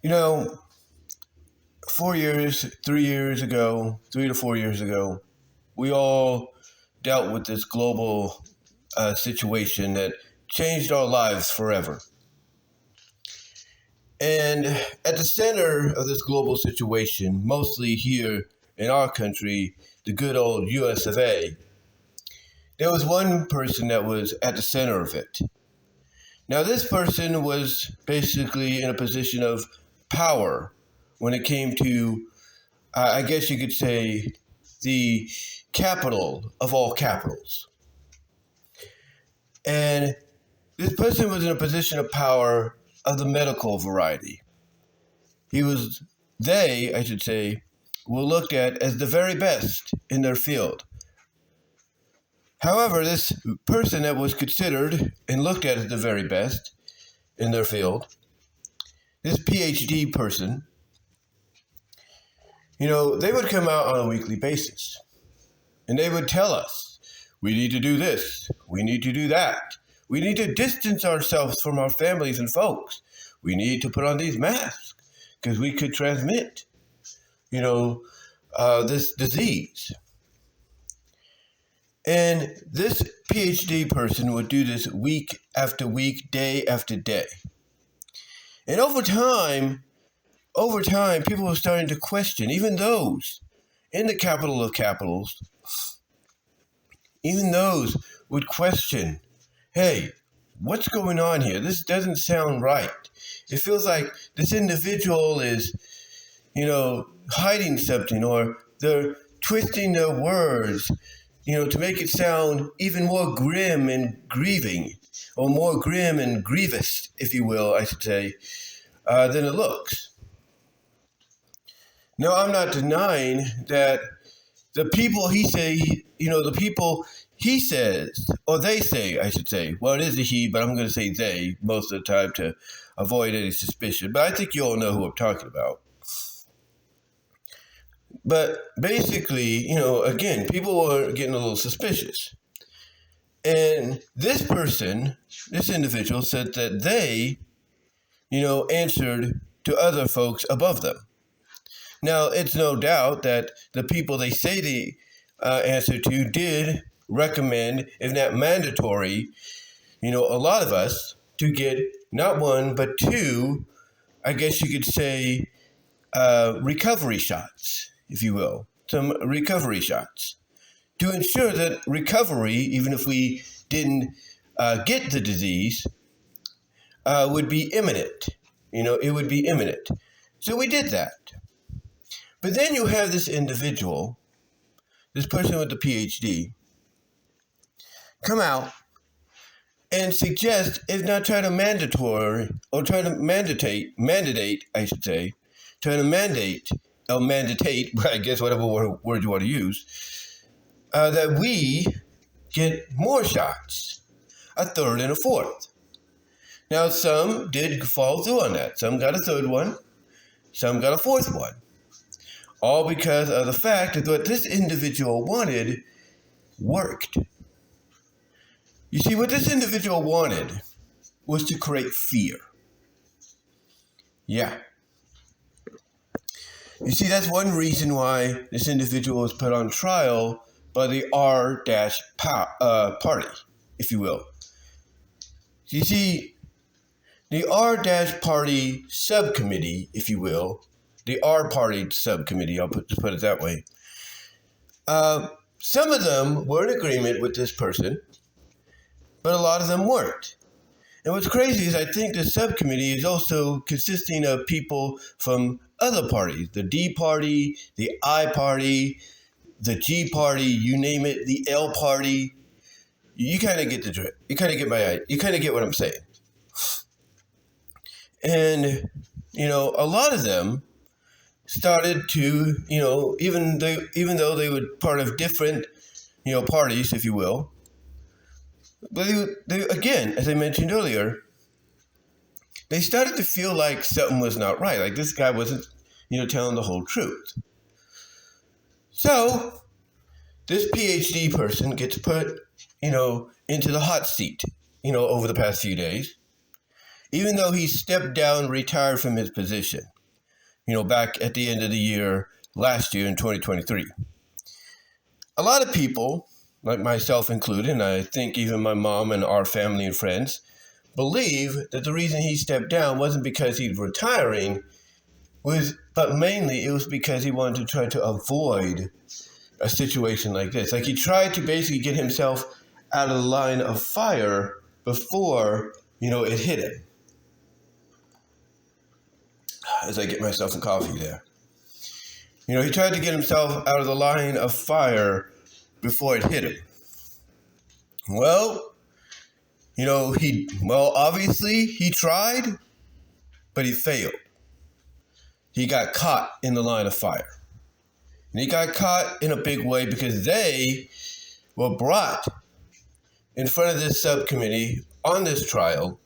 You know, 4 years, 3 years ago, 3 to 4 years ago, we all dealt with this global situation that changed our lives forever. And at the center of this global situation, mostly here in our country, the good old US of A, there was one person that was at the center of it. Now, this person was basically in a position of power when it came to, I guess you could say, the capital of all capitals. And this person was in a position of power of the medical variety. They, I should say, were looked at as the very best in their field. However, this person that was considered and looked at as the very best in their field, this PhD person, they would come out on a weekly basis and they would tell us, we need to do this, we need to do that, we need to distance ourselves from our families and folks, we need to put on these masks because we could transmit, this disease. And this PhD person would do this week after week, day after day. And over time, people were starting to question, even those in the capital of capitals, even those would question, hey, what's going on here? This doesn't sound right. It feels like this individual is, hiding something, or they're twisting their words, to make it sound even more grim and grieving, or more grim and grievous, if you will, I should say, than it looks. Now, I'm not denying that the people he says, or they say, I should say, well, it is a he, but I'm going to say they most of the time to avoid any suspicion. But I think you all know who I'm talking about. But basically, again, people were getting a little suspicious. And this individual said that they, answered to other folks above them. Now, it's no doubt that the people they say they answer to did recommend, if not mandatory, a lot of us to get not one, but two, I guess you could say, recovery shots, if you will, some recovery shots to ensure that recovery, even if we didn't get the disease, would be imminent. It would be imminent. So we did that. But then you have this individual, this person with the PhD, come out and suggest, if not try to mandate, I should say, try to mandate, I guess whatever word you want to use, that we get more shots, a third and a fourth. Now, some did follow through on that. Some got a third one, some got a fourth one. All because of the fact that what this individual wanted worked. You see, what this individual wanted was to create fear. Yeah. You see, that's one reason why this individual was put on trial by the R-party, if you will. You see, the R-party subcommittee, if you will, the R-party subcommittee, I'll put it that way. Some of them were in agreement with this person, but a lot of them weren't. And what's crazy is I think the subcommittee is also consisting of people from other parties, the D party, the I party, the G party, you name it, the L party. You kind of get the drift. You kind of get what I'm saying. And, a lot of them started to, even though they were part of different, parties, if you will, but they again, as I mentioned earlier, they started to feel like something was not right. Like this guy wasn't, telling the whole truth. So this PhD person gets put, into the hot seat, over the past few days. even though he stepped down, retired from his position, back at the end of the year, last year in 2023. A lot of people, like myself included, and I think even my mom and our family and friends, believe that the reason he stepped down wasn't because he's retiring, but mainly it was because he wanted to try to avoid a situation like this. Like he tried to basically get himself out of the line of fire before, it hit him. As I get myself some coffee there. He tried to get himself out of the line of fire before it hit him. Well, obviously he tried, but he failed. He got caught in the line of fire. And he got caught in a big way because they were brought in front of this subcommittee on this trial.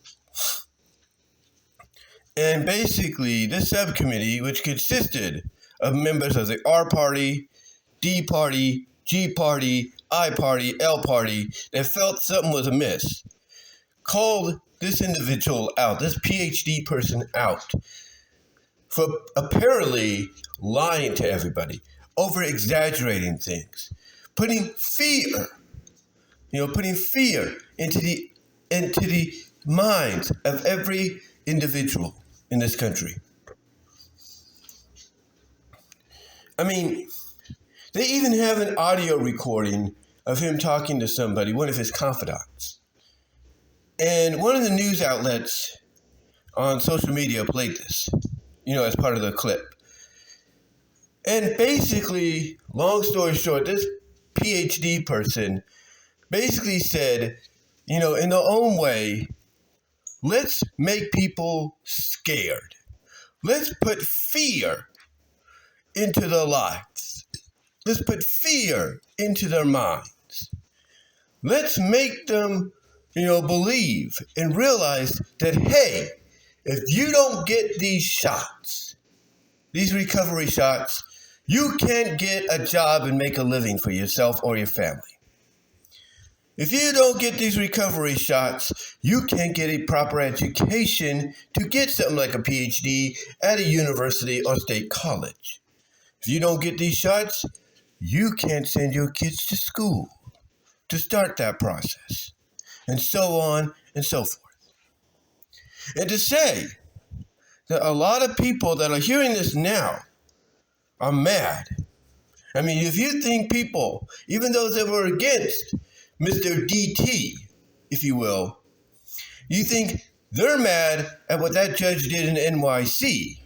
And basically, this subcommittee, which consisted of members of the R Party, D Party, G Party, I Party, L Party, that felt something was amiss, called this individual out, this PhD person out, for apparently lying to everybody, over-exaggerating things, putting fear into the minds of every individual in this country. I mean, they even have an audio recording of him talking to somebody, one of his confidants. And one of the news outlets on social media played this, as part of the clip. And basically, long story short, this PhD person basically said, in their own way, let's make people scared. Let's put fear into their lives. Let's put fear into their minds. Let's make them, believe and realize that, hey, if you don't get these shots, these recovery shots, you can't get a job and make a living for yourself or your family. If you don't get these recovery shots, you can't get a proper education to get something like a PhD at a university or state college. If you don't get these shots, you can't send your kids to school to start that process, and so on and so forth. And to say that a lot of people that are hearing this now are mad. I mean, if you think people, even those that were against Mr. DT, if you will, you think they're mad at what that judge did in NYC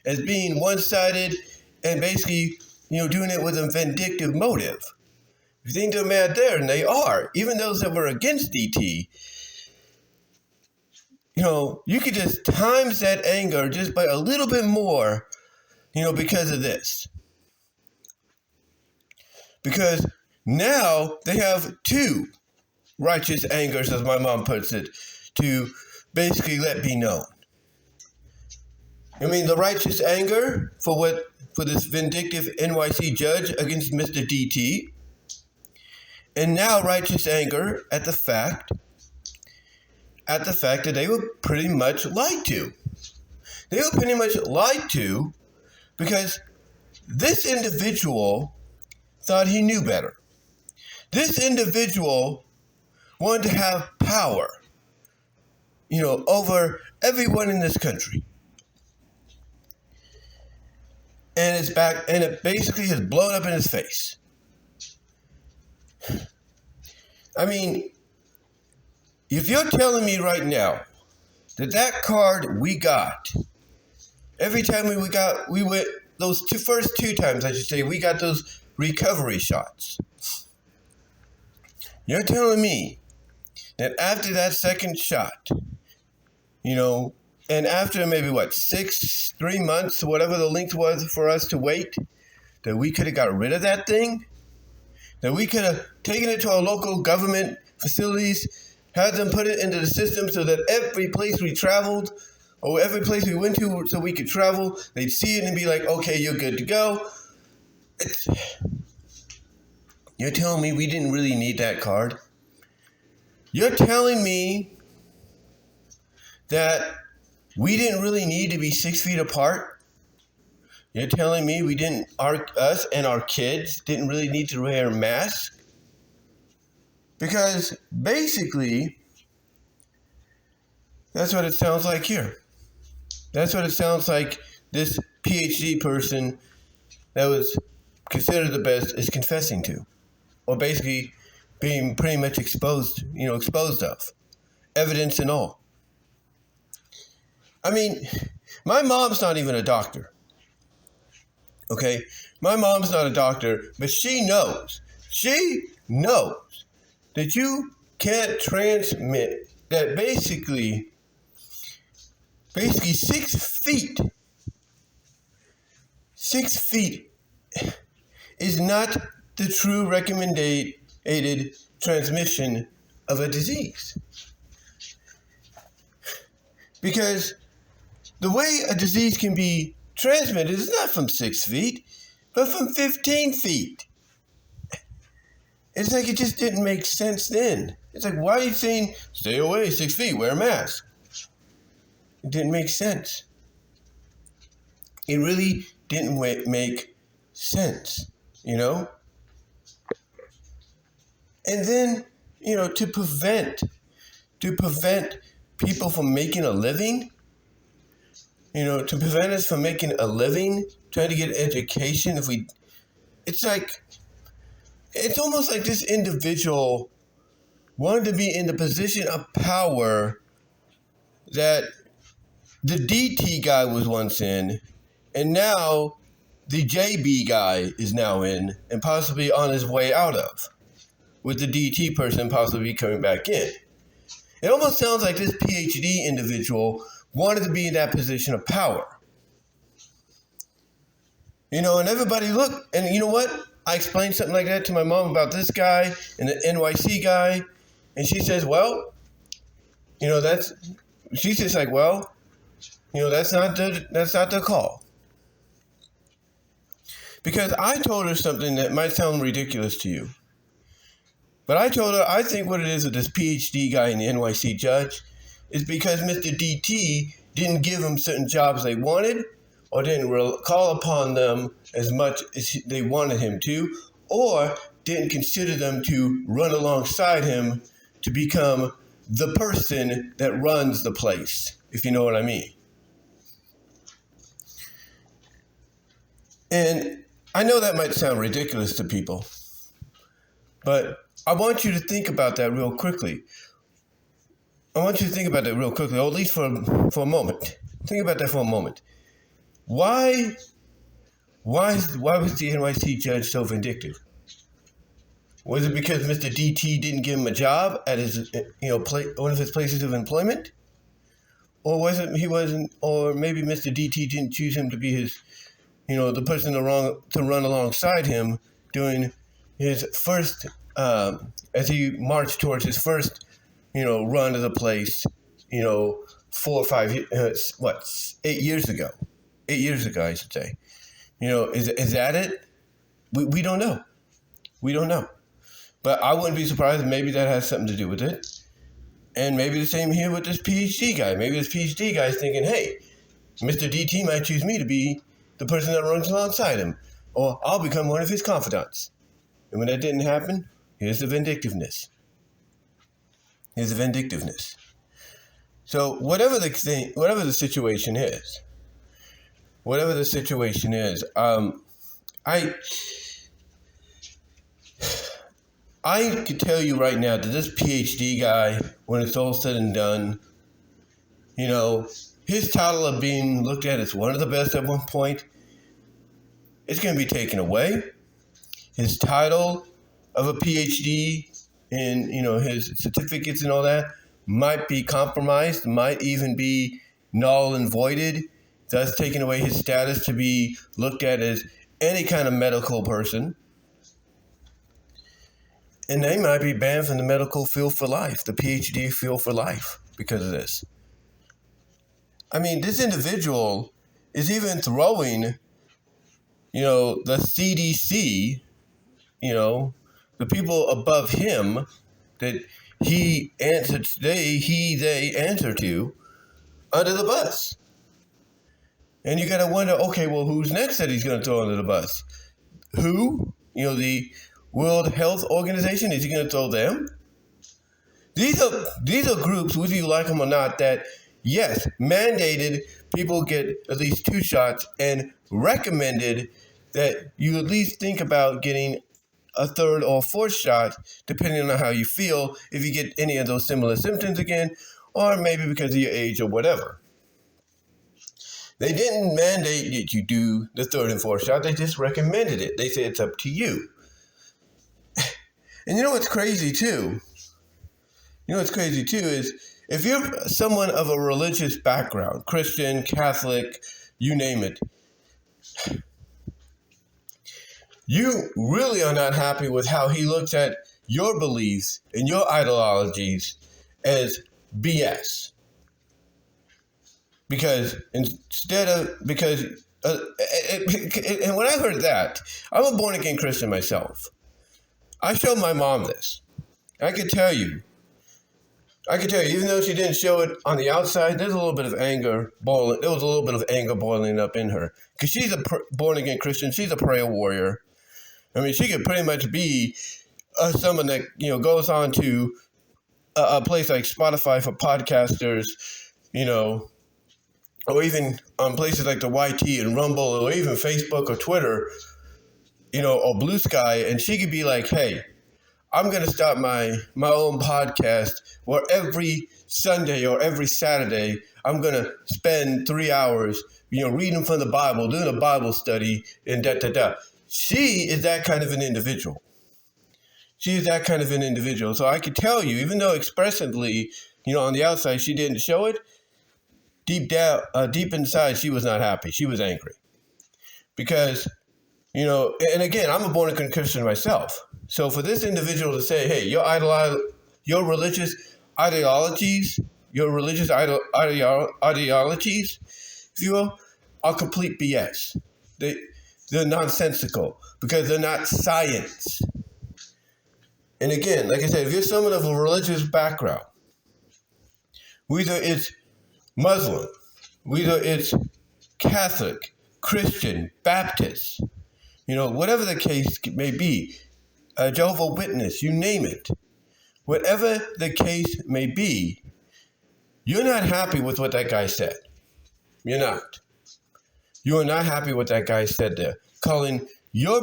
as being one-sided and basically, doing it with a vindictive motive. If you think they're mad there, and they are, even those that were against DT, you could just times that anger just by a little bit more, because of this. Because now they have two righteous angers, as my mom puts it, to basically let be known. I mean, the righteous anger for this vindictive NYC judge against Mr. DT, and now righteous anger at the fact that they were pretty much lied to. They were pretty much lied to because this individual thought he knew better. This individual wanted to have power, over everyone in this country. And it basically has blown up in his face. I mean, if you're telling me right now that card we got, every time we went those first two times, I should say, we got those recovery shots. You're telling me that after that second shot, and after maybe 3 months, whatever the length was for us to wait, that we could have got rid of that thing? That we could have taken it to our local government facilities, had them put it into the system so that every place we traveled or every place we went to so we could travel, they'd see it and be like, okay, you're good to go. You're telling me we didn't really need that card? You're telling me that we didn't really need to be 6 feet apart? You're telling me us and our kids didn't really need to wear masks? Because basically, that's what it sounds like here. That's what it sounds like this PhD person that was considered the best is confessing to. Or basically being pretty much exposed of. Evidence and all. I mean, my mom's not even a doctor. Okay? My mom's not a doctor, but she knows. She knows that you can't transmit that basically 6 feet. 6 feet is not the true recommended transmission of a disease. Because the way a disease can be transmitted is not from 6 feet, but from 15 feet. It's like it just didn't make sense then. It's like, why are you saying, stay away 6 feet, wear a mask? It didn't make sense. It really didn't make sense, And then, to prevent people from making a living, to prevent us from making a living, trying to get education, it's almost like this individual wanted to be in the position of power that the DT guy was once in, and now the JB guy is now in, and possibly on his way out of, with the DT person possibly coming back in. It almost sounds like this PhD individual wanted to be in that position of power. And everybody looked, and you know what? I explained something like that to my mom about this guy and the NYC guy, and she says, well, she's just like, well, that's not the call. Because I told her something that might sound ridiculous to you. But I told her, I think what it is with this PhD guy and the NYC judge is because Mr. DT didn't give them certain jobs they wanted, or didn't call upon them as much as they wanted him to, or didn't consider them to run alongside him to become the person that runs the place, if you know what I mean. And I know that might sound ridiculous to people, but I want you to think about that real quickly. Or at least for a moment. Think about that for a moment. Why was the NYC judge so vindictive? Was it because Mr. DT didn't give him a job at his, one of his places of employment? Or or maybe Mr. DT didn't choose him to be his, the person to run alongside him during his first, as he marched towards his first, run to the place, 8 years ago. 8 years ago, I should say. Is that it? We don't know. We don't know. But I wouldn't be surprised if maybe that has something to do with it. And maybe the same here with this PhD guy. Maybe this PhD guy is thinking, hey, Mr. DT might choose me to be the person that runs alongside him. Or I'll become one of his confidants. And when that didn't happen, here's the vindictiveness. So whatever the situation is, I could tell you right now that this PhD guy, when it's all said and done, his title of being looked at as one of the best at one point, it's going to be taken away. His title of a PhD and, his certificates and all that might be compromised, might even be null and voided, thus taking away his status to be looked at as any kind of medical person. And they might be banned from the medical field for life, the PhD field for life, because of this. I mean, this individual is even throwing, the CDC, the people above him that they answer to, under the bus. And you got to wonder, okay, well, who's next that he's going to throw under the bus? Who? The World Health Organization, is he going to throw them? These are groups, whether you like them or not, that, yes, mandated people get at least 2 shots and recommended that you at least think about getting a 3rd or 4th shot, depending on how you feel, if you get any of those similar symptoms again, or maybe because of your age or whatever. They didn't mandate that you do the 3rd and 4th shot. They just recommended it. They say it's up to you. And you know what's crazy too? Is if you're someone of a religious background, Christian, Catholic, you name it, you really are not happy with how he looks at your beliefs and your ideologies as BS. And when I heard that, I'm a born again Christian myself. I showed my mom this. I could tell you, even though she didn't show it on the outside, there's a little bit of anger boiling. There was a little bit of anger boiling up in her because she's a born again Christian. She's a prayer warrior. I mean, she could pretty much be someone that goes on to a place like Spotify for podcasters, or even on places like the YT and Rumble, or even Facebook or Twitter, or Blue Sky, and she could be like, hey, I'm going to start my own podcast where every Sunday or every Saturday, I'm going to spend 3 hours, reading from the Bible, doing a Bible study, and da-da-da. She is that kind of an individual. So I could tell you, even though expressively, on the outside, she didn't show it, deep inside, she was not happy. She was angry. Because, and again, I'm a born again Christian myself. So for this individual to say, hey, your religious ideologies, if you will, are complete BS. They're nonsensical because they're not science. And again, like I said, if you're someone of a religious background, whether it's Muslim, whether it's Catholic, Christian, Baptist, whatever the case may be, Jehovah's Witness, you name it. Whatever the case may be, you're not happy with what that guy said. You're not. You are not happy with that guy said there, calling your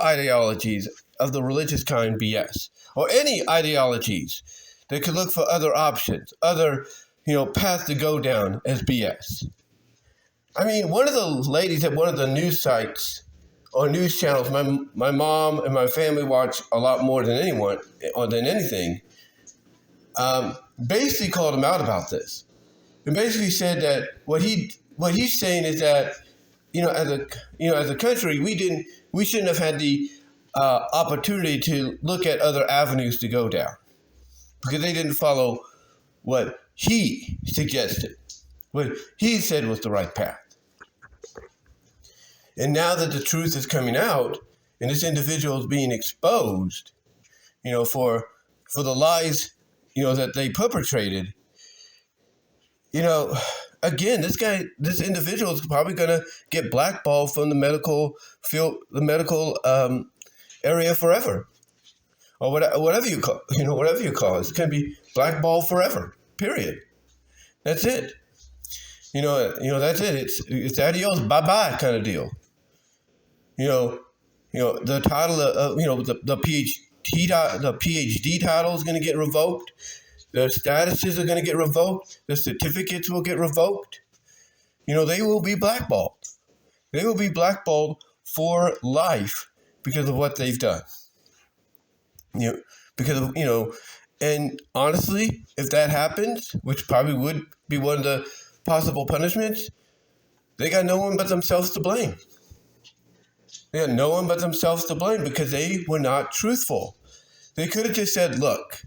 ideologies of the religious kind BS, or any ideologies that could look for other options, other paths to go down as BS. I mean, one of the ladies at one of the news sites or news channels my mom and my family watch a lot more than anyone or than anything, basically called him out about this, and basically said that what he's saying is that as a country we shouldn't have had the opportunity to look at other avenues to go down because they didn't follow what he suggested, what he said was the right path. And now that the truth is coming out and this individual is being exposed, for the lies, that they perpetrated, again, this individual is probably going to get blackballed from the medical field, the medical area forever, or whatever you call, whatever you call it. It's going to be blackballed forever. Period. That's it. That's it. It's adios, bye-bye kind of deal. The title of, the PhD title is going to get revoked. The statuses are going to get revoked. The certificates will get revoked. They will be blackballed. They will be blackballed for life because of what they've done. Because of, and honestly, if that happens, which probably would be one of the possible punishments, they got no one but themselves to blame. They got no one but themselves to blame because they were not truthful. They could have just said, look,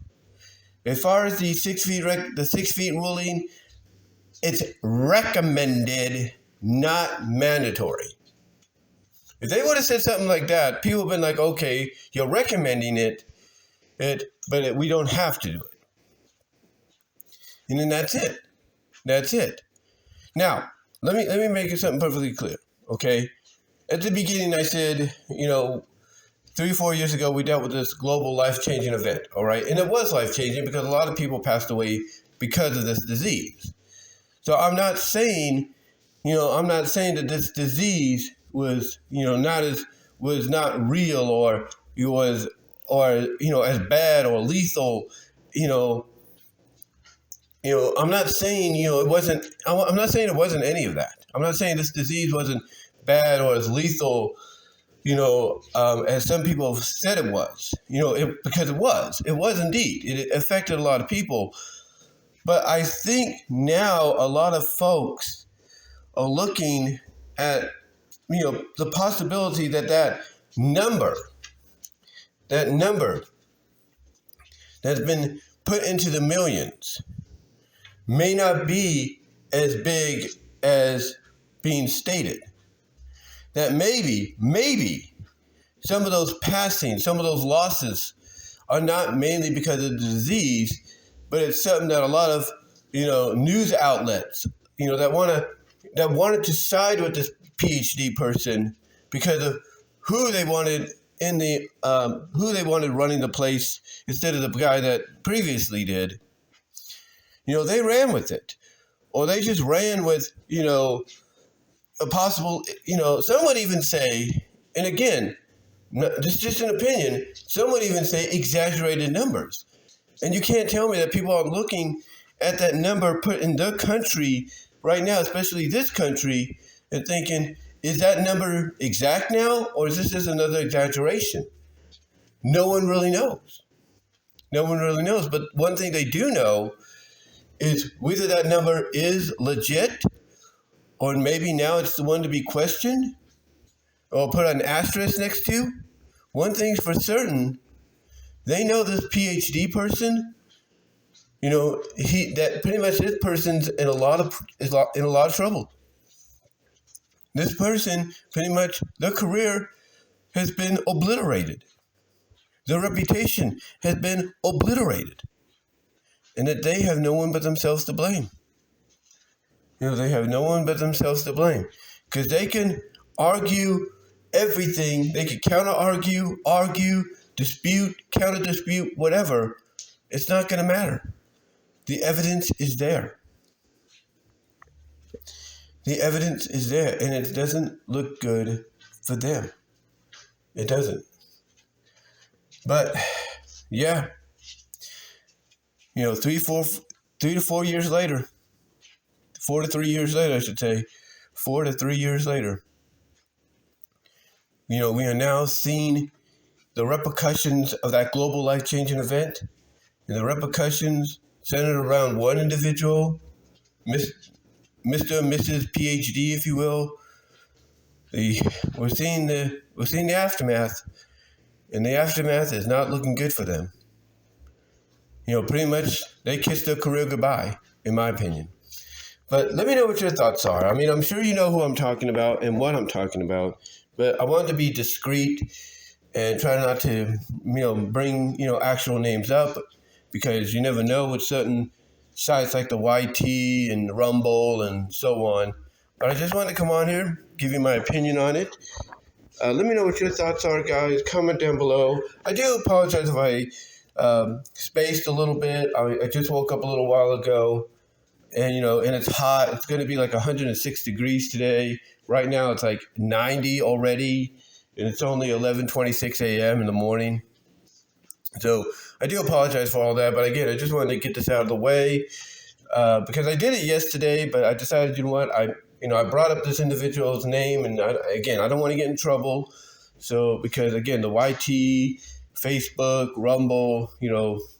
as far as the 6 feet ruling, it's recommended, not mandatory. If they would have said something like that, people would have been like, okay, you're recommending it, but we don't have to do it. And then that's it. That's it. Now, let me make it something perfectly clear, okay? At the beginning, I said, 3 or 4 years ago, we dealt with this global life-changing event, all right? And it was life-changing because a lot of people passed away because of this disease. So I'm not saying that this disease was, was not real or it was, as bad or lethal, I'm not saying, it wasn't, I'm not saying it wasn't any of that. I'm not saying this disease wasn't bad or as lethal, as some people have said it was, because it was indeed. It affected a lot of people. But I think now a lot of folks are looking at, the possibility that number that's been put into the millions may not be as big as being stated. That maybe some of those passings, some of those losses are not mainly because of the disease, but it's something that a lot of, news outlets, that wanted to side with this PhD person because of who they wanted running the place instead of the guy that previously did. They ran with it, or they just ran with, a possible, some would even say, and again, just an opinion, some would even say exaggerated numbers. And you can't tell me that people aren't looking at that number put in their country right now, especially this country, and thinking, is that number exact now, or is this just another exaggeration? No one really knows. No one really knows. But one thing they do know is whether that number is legit, or maybe now it's the one to be questioned, or put an asterisk next to. One thing's for certain, they know this PhD person, that pretty much this person's in a lot of trouble. This person, pretty much, their career has been obliterated. Their reputation has been obliterated. And that they have no one but themselves to blame. They have no one but themselves to blame. Because they can argue everything. They can counter-argue, dispute, counter-dispute, whatever. It's not going to matter. The evidence is there. The evidence is there, and it doesn't look good for them. It doesn't. But, yeah. 3 to 4 years later, 4 to 3 years later, I should say, 4 to 3 years later, we are now seeing the repercussions of that global life-changing event, and the repercussions centered around one individual, Mr. and Mrs. PhD, if you will. We're seeing the aftermath, and the aftermath is not looking good for them. Pretty much they kissed their career goodbye, in my opinion. But let me know what your thoughts are. I mean, I'm sure you know who I'm talking about and what I'm talking about, but I wanted to be discreet and try not to, bring, actual names up, because you never know with certain sites like the YT and the Rumble and so on. But I just wanted to come on here, give you my opinion on it. Let me know what your thoughts are, guys. Comment down below. I do apologize if I spaced a little bit. I just woke up a little while ago, and and it's hot. It's going to be like 106 degrees today. Right now it's like 90 already, and it's only 11:26 a.m. in the morning. So I do apologize for all that, but again, I just wanted to get this out of the way because I did it yesterday, but I decided, I brought up this individual's name, and I don't want to get in trouble. So because again, the YT, Facebook, Rumble, you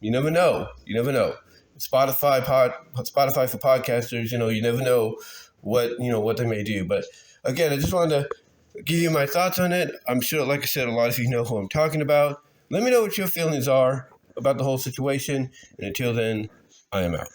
never know. You never know. Spotify for podcasters, you never know what they may do. But again, I just wanted to give you my thoughts on it. I'm sure, like I said, a lot of you know who I'm talking about. Let me know what your feelings are about the whole situation. And until then, I am out.